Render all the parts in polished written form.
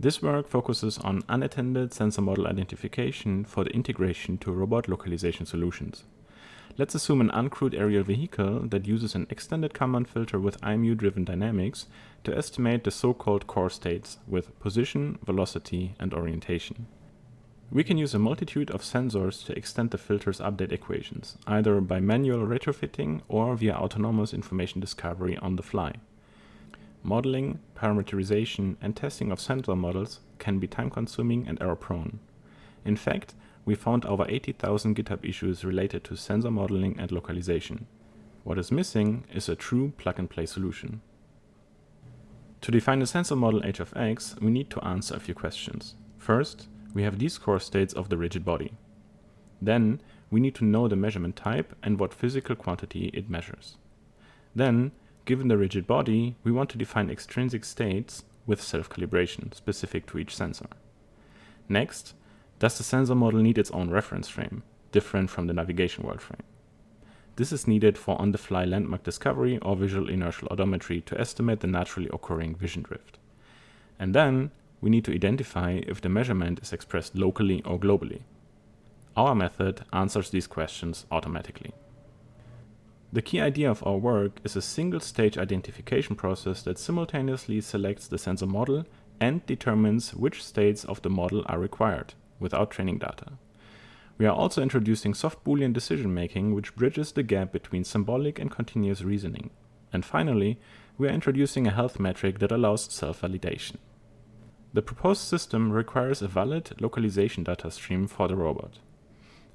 This work focuses on unattended sensor model identification for the integration to robot localization solutions. Let's assume an uncrewed aerial vehicle that uses an extended Kalman filter with IMU-driven dynamics to estimate the so-called core states with position, velocity, and orientation. We can use a multitude of sensors to extend the filter's update equations, either by manual retrofitting or via autonomous information discovery on the fly. Modeling, parameterization, and testing of sensor models can be time-consuming and error-prone. In fact, we found over 80,000 GitHub issues related to sensor modeling and localization. What is missing is a true plug-and-play solution. To define a sensor model h of x, we need to answer a few questions. First, we have these core states of the rigid body. Then, we need to know the measurement type and what physical quantity it measures. Then, given the rigid body, we want to define extrinsic states with self-calibration specific to each sensor. Next, does the sensor model need its own reference frame, different from the navigation world frame? This is needed for on-the-fly landmark discovery or visual inertial odometry to estimate the naturally occurring vision drift. And then, we need to identify if the measurement is expressed locally or globally. Our method answers these questions automatically. The key idea of our work is a single-stage identification process that simultaneously selects the sensor model and determines which states of the model are required, without training data. We are also introducing soft Boolean decision-making, which bridges the gap between symbolic and continuous reasoning. And finally, we are introducing a health metric that allows self-validation. The proposed system requires a valid localization data stream for the robot,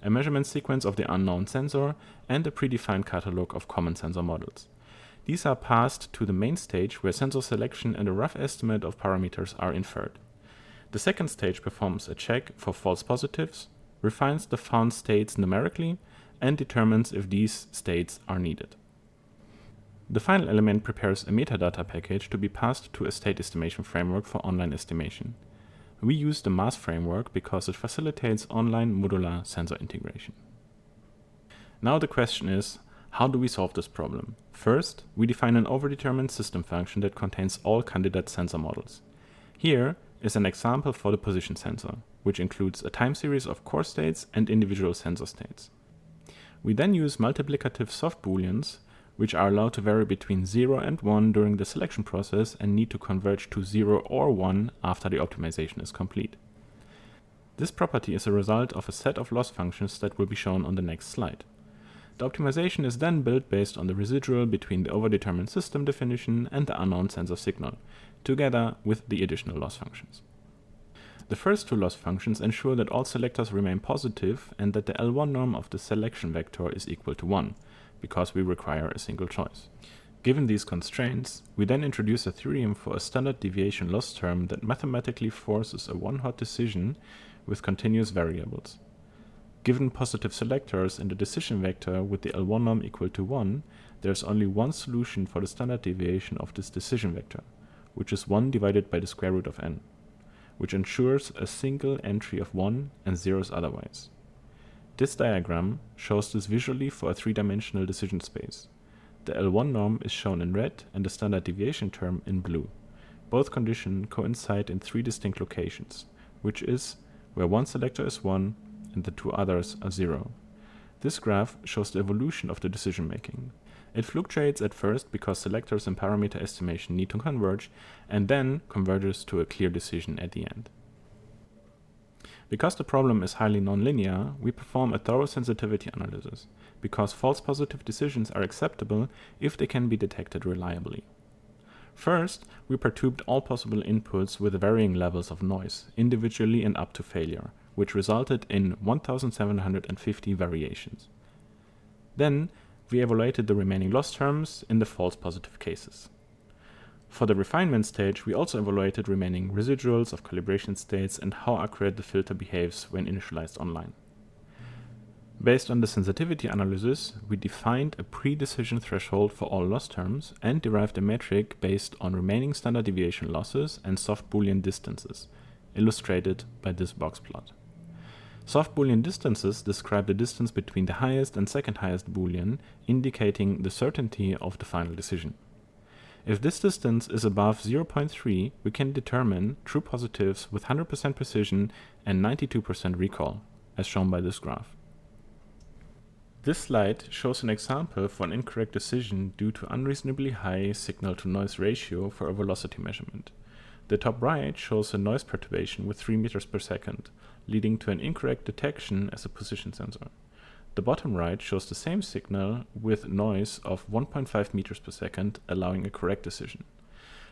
a measurement sequence of the unknown sensor, and a predefined catalog of common sensor models. These are passed to the main stage where sensor selection and a rough estimate of parameters are inferred. The second stage performs a check for false positives, refines the found states numerically, and determines if these states are needed. The final element prepares a metadata package to be passed to a state estimation framework for online estimation. We use the MAS framework because it facilitates online modular sensor integration. Now the question is, how do we solve this problem? First, we define an overdetermined system function that contains all candidate sensor models. Here is an example for the position sensor, which includes a time series of core states and individual sensor states. We then use multiplicative soft booleans, which are allowed to vary between 0 and 1 during the selection process and need to converge to 0 or 1 after the optimization is complete. This property is a result of a set of loss functions that will be shown on the next slide. The optimization is then built based on the residual between the overdetermined system definition and the unknown sensor signal, together with the additional loss functions. The first two loss functions ensure that all selectors remain positive and that the L1 norm of the selection vector is equal to 1, because we require a single choice. Given these constraints, we then introduce a theorem for a standard deviation loss term that mathematically forces a one-hot decision with continuous variables. Given positive selectors in the decision vector with the L1 norm equal to 1, there is only one solution for the standard deviation of this decision vector, which is 1 divided by the square root of n, which ensures a single entry of 1 and zeros otherwise. This diagram shows this visually for a three-dimensional decision space. The L1 norm is shown in red and the standard deviation term in blue. Both conditions coincide in three distinct locations, which is where one selector is 1 and the two others are 0. This graph shows the evolution of the decision making. It fluctuates at first because selectors and parameter estimation need to converge, and then converges to a clear decision at the end. Because the problem is highly nonlinear, we perform a thorough sensitivity analysis, because false positive decisions are acceptable if they can be detected reliably. First, we perturbed all possible inputs with varying levels of noise, individually and up to failure, which resulted in 1,750 variations. Then, we evaluated the remaining loss terms in the false positive cases. For the refinement stage, we also evaluated remaining residuals of calibration states and how accurate the filter behaves when initialized online. Based on the sensitivity analysis, we defined a pre-decision threshold for all loss terms and derived a metric based on remaining standard deviation losses and soft Boolean distances, illustrated by this box plot. Soft Boolean distances describe the distance between the highest and second highest Boolean, indicating the certainty of the final decision. If this distance is above 0.3, we can determine true positives with 100% precision and 92% recall, as shown by this graph. This slide shows an example for an incorrect decision due to unreasonably high signal-to-noise ratio for a velocity measurement. The top right shows a noise perturbation with 3 meters per second, leading to an incorrect detection as a position sensor. The bottom right shows the same signal with noise of 1.5 meters per second, allowing a correct decision.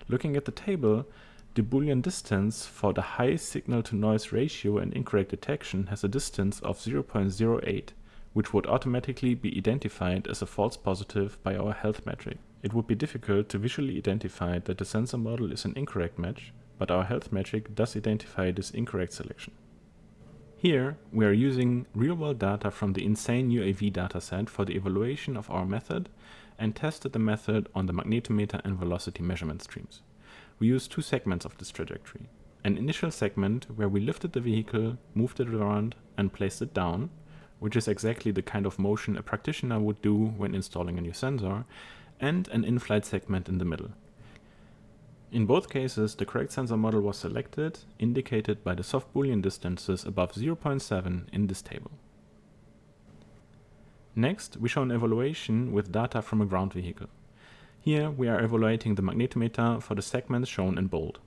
Looking at the table, the Boolean distance for the high signal-to-noise ratio and incorrect detection has a distance of 0.08, which would automatically be identified as a false positive by our health metric. It would be difficult to visually identify that the sensor model is an incorrect match, but our health metric does identify this incorrect selection. Here, we are using real-world data from the Insane UAV dataset for the evaluation of our method and tested the method on the magnetometer and velocity measurement streams. We used 2 segments of this trajectory. An initial segment where we lifted the vehicle, moved it around, and placed it down, which is exactly the kind of motion a practitioner would do when installing a new sensor, and an in-flight segment in the middle. In both cases, the correct sensor model was selected, indicated by the soft Boolean distances above 0.7 in this table. Next, we show an evaluation with data from a ground vehicle. Here, we are evaluating the magnetometer for the segments shown in bold.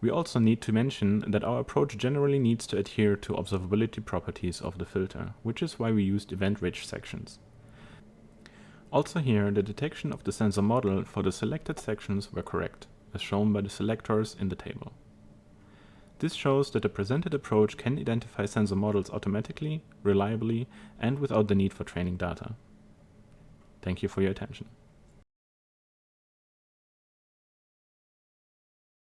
We also need to mention that our approach generally needs to adhere to observability properties of the filter, which is why we used event-rich sections. Also here, the detection of the sensor model for the selected sections were correct, as shown by the selectors in the table. This shows that the presented approach can identify sensor models automatically, reliably, and without the need for training data. Thank you for your attention.